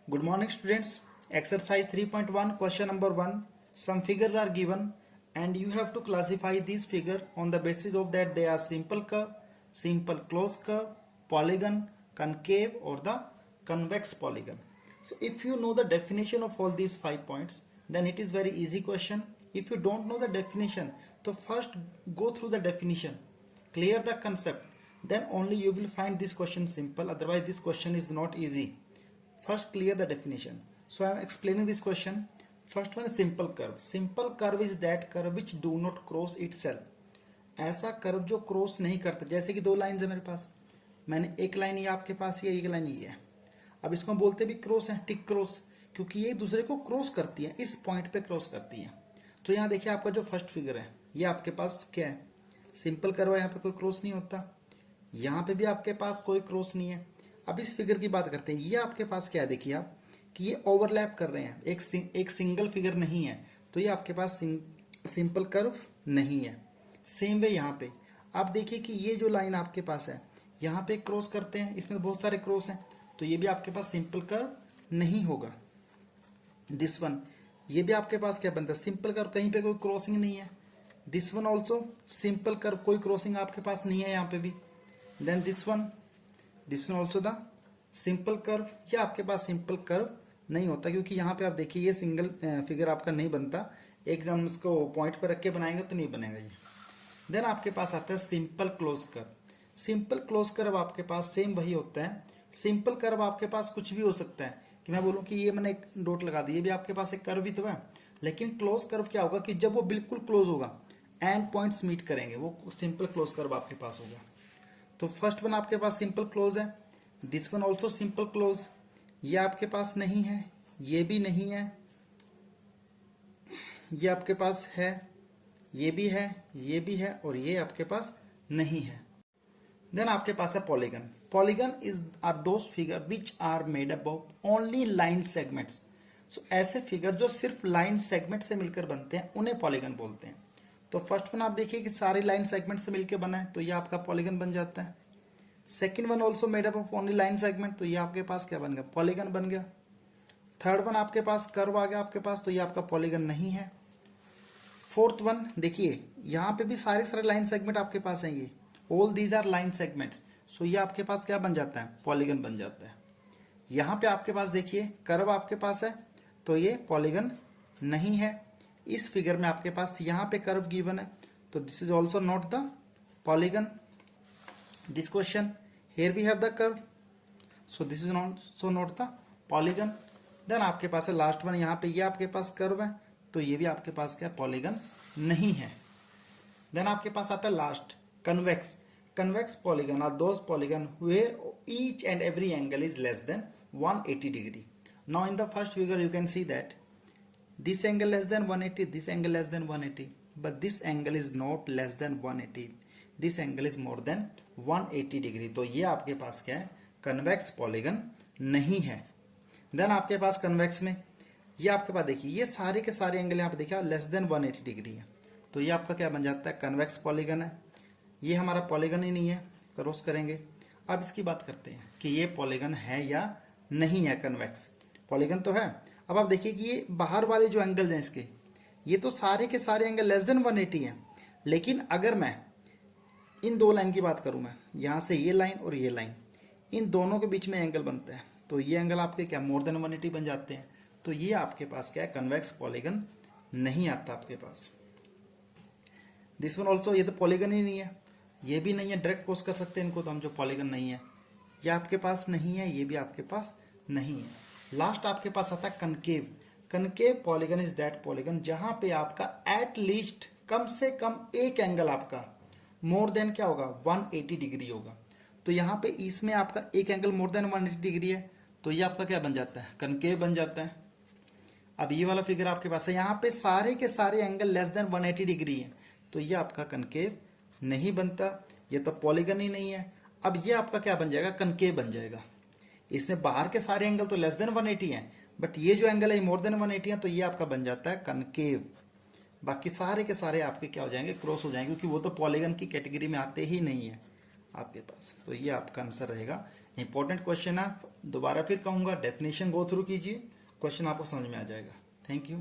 Good morning, students. Exercise 3.1, question number 1. Some figures are given and you have to classify these figures on the basis of that they are simple curve, simple closed curve, polygon, concave or the convex polygon. So if you know the definition of all these 5 points, then it is very easy question. If you don't know the definition, so first go through the definition, clear the concept, then only you will find this question simple. Otherwise this question is not easy. First clear the definition. So I am explaining this question. First one is simple curve. Simple curve is that curve which do not cross itself. ऐसा curve जो cross नहीं करता. जैसे कि दो line है मेरे पास, मैंने एक लाइन ये आपके पास ये एक लाइन ये है. अब इसको हम बोलते भी क्रॉस है, टिक क्रॉस, क्योंकि ये एक दूसरे को क्रॉस करती है, इस पॉइंट पे क्रॉस करती है. तो यहाँ देखिए आपका जो फर्स्ट फिगर है ये आपके पास क्या है, सिंपल कर्व है, यहाँ पे कोई क्रॉस नहीं होता, यहाँ पे भी आपके पास कोई क्रॉस नहीं है. अब इस फिगर की बात करते हैं. ये आपके पास क्या है, देखिए आप कि ये ओवरलैप कर रहे हैं, एक सिंगल फिगर नहीं है, तो ये आपके पास सिंपल कर्व नहीं है. सेम वे यहाँ पे आप देखिए कि ये जो लाइन आपके पास है यहाँ पे क्रॉस करते हैं, इसमें बहुत सारे क्रॉस हैं, तो ये भी आपके पास सिंपल कर्व नहीं होगा. दिस वन, ये भी आपके पास क्या बनता है, सिंपल कर्व, कहीं पे कोई क्रॉसिंग नहीं है. This one also simple curve, कोई क्रॉसिंग आपके पास नहीं है यहाँ पे भी. Then this one also the simple curve, ये आपके पास सिंपल कर्व नहीं होता, क्योंकि यहाँ पे आप देखिए ये सिंगल फिगर आपका नहीं बनता. एकदम इसको पॉइंट पर रख के बनाएंगे तो नहीं बनेगा ये. देन आपके पास आता है simple close curve. Simple close curve आपके पास सेम वही होता है. सिंपल कर्व आपके पास कुछ भी हो सकता है, कि मैं बोलूँ कि ये मैंने एक डॉट लगा दी, ये भी आपके पास एक कर्व ही तो है. लेकिन क्लोज कर्व क्या होगा कि जब वो बिल्कुल क्लोज होगा, एंड पॉइंट्स मीट करेंगे, वो सिंपल क्लोज कर्व आपके पास होगा. तो फर्स्ट वन आपके पास सिंपल क्लोज है. This one also simple close, ये आपके पास नहीं है, ये भी नहीं है, ये आपके पास है, ये भी है, ये भी है, और ये आपके पास नहीं है. देन आपके पास है polygon. Polygon is are those figure which are made up of only line segments. So ऐसे फिगर जो सिर्फ लाइन सेगमेंट से मिलकर बनते हैं उन्हें पॉलीगन बोलते हैं. तो फर्स्ट वन आप देखिए कि सारे लाइन सेगमेंट से मिलकर बना है, तो ये आपका पॉलीगन बन जाता है. Second one also made up of only line segment, तो ये आपके पास क्या बन गया, पॉलीगन बन गया. थर्ड वन आपके पास कर्व आ गया आपके पास, तो ये आपका पॉलीगन नहीं है. फोर्थ वन देखिए यहाँ पे भी सारे लाइन सेगमेंट आपके पास हैं, ये all these are line segments, so ये आपके पास क्या बन जाता है, पॉलीगन बन जाता है. यहाँ पे आपके पास देखिए कर्व आपके पास है, तो ये पॉलीगन नहीं है. इस फिगर में आपके पास यहाँ पे कर्व गिवन है, तो this is also not the polygon. This question, here we have the curve, so this is not the polygon. Then आपके पास है लास्ट वन, यहाँ पे ये आपके पास कर्व है, तो ये भी आपके पास क्या पॉलीगन नहीं है. देन आपके पास आता है last convex. Convex polygon are those polygon where each and every angle is less than 180 degree. Now in the first figure you can see that this angle less than 180, this angle less than 180, but this angle is not less than 180, this angle is more than 180 degree. तो ये आपके पास क्या है, convex polygon नहीं है. Then आपके पास convex में ये आपके पास देखिए ये सारे के सारे एंगल यहाँ पे देखिए लेस देन 180 डिग्री है, तो ये आपका क्या बन जाता है, कन्वेक्स पॉलीगन है. ये हमारा पॉलीगन ही नहीं है, क्रॉस करेंगे. अब इसकी बात करते हैं कि ये पॉलीगन है या नहीं है. कन्वेक्स पॉलीगन तो है. अब आप देखिए कि ये बाहर वाले जो एंगल्स हैं इसके, ये तो सारे के सारे एंगल लेस देन 180 हैं. लेकिन अगर मैं इन दो लाइन की बात करूं, मैं यहाँ से ये लाइन और ये लाइन, इन दोनों के बीच में एंगल बनता है, तो ये एंगल आपके क्या मोर देन 180 बन जाते हैं. तो ये आपके पास क्या है, कन्वेक्स पॉलीगन नहीं आता आपके पास. दिस वन ऑल्सो, ये तो पॉलीगन ही नहीं है, ये भी नहीं है, डायरेक्ट क्रॉस कर सकते हैं इनको, तो हम जो पॉलीगन नहीं है, ये आपके पास नहीं है, ये भी आपके पास नहीं है. लास्ट आपके पास आता है concave. Concave polygon is that polygon जहां पे आपका एट लीस्ट कम से कम एक एंगल आपका मोर देन क्या होगा, 180 डिग्री होगा. तो यहाँ पे इसमें आपका एक एंगल मोर देन 180 डिग्री है, तो ये आपका क्या बन जाता है, कनकेव बन जाता है. अब ये वाला फिगर आपके पास है, यहाँ पे सारे के सारे एंगल लेस देन 180 डिग्री है, तो ये आपका कनकेव नहीं बनता, ये तो पॉलीगन ही नहीं है. अब ये आपका क्या बन जाएगा, कनकेव बन जाएगा. इसमें बाहर के सारे एंगल तो लेस देन 180 हैं, बट ये जो एंगल है मोर देन 180 है, तो ये आपका बन जाता है कनकेव. बाकी सारे के सारे आपके क्या हो जाएंगे, क्रॉस हो जाएंगे, क्योंकि वो तो पॉलीगन की कैटेगरी में आते ही नहीं है आपके पास. तो ये आपका आंसर रहेगा इंपॉर्टेंट क्वेश्चन है, दोबारा फिर कहूंगा डेफिनेशन गो थ्रू कीजिए, क्वेश्चन आपको समझ में आ जाएगा। Thank you.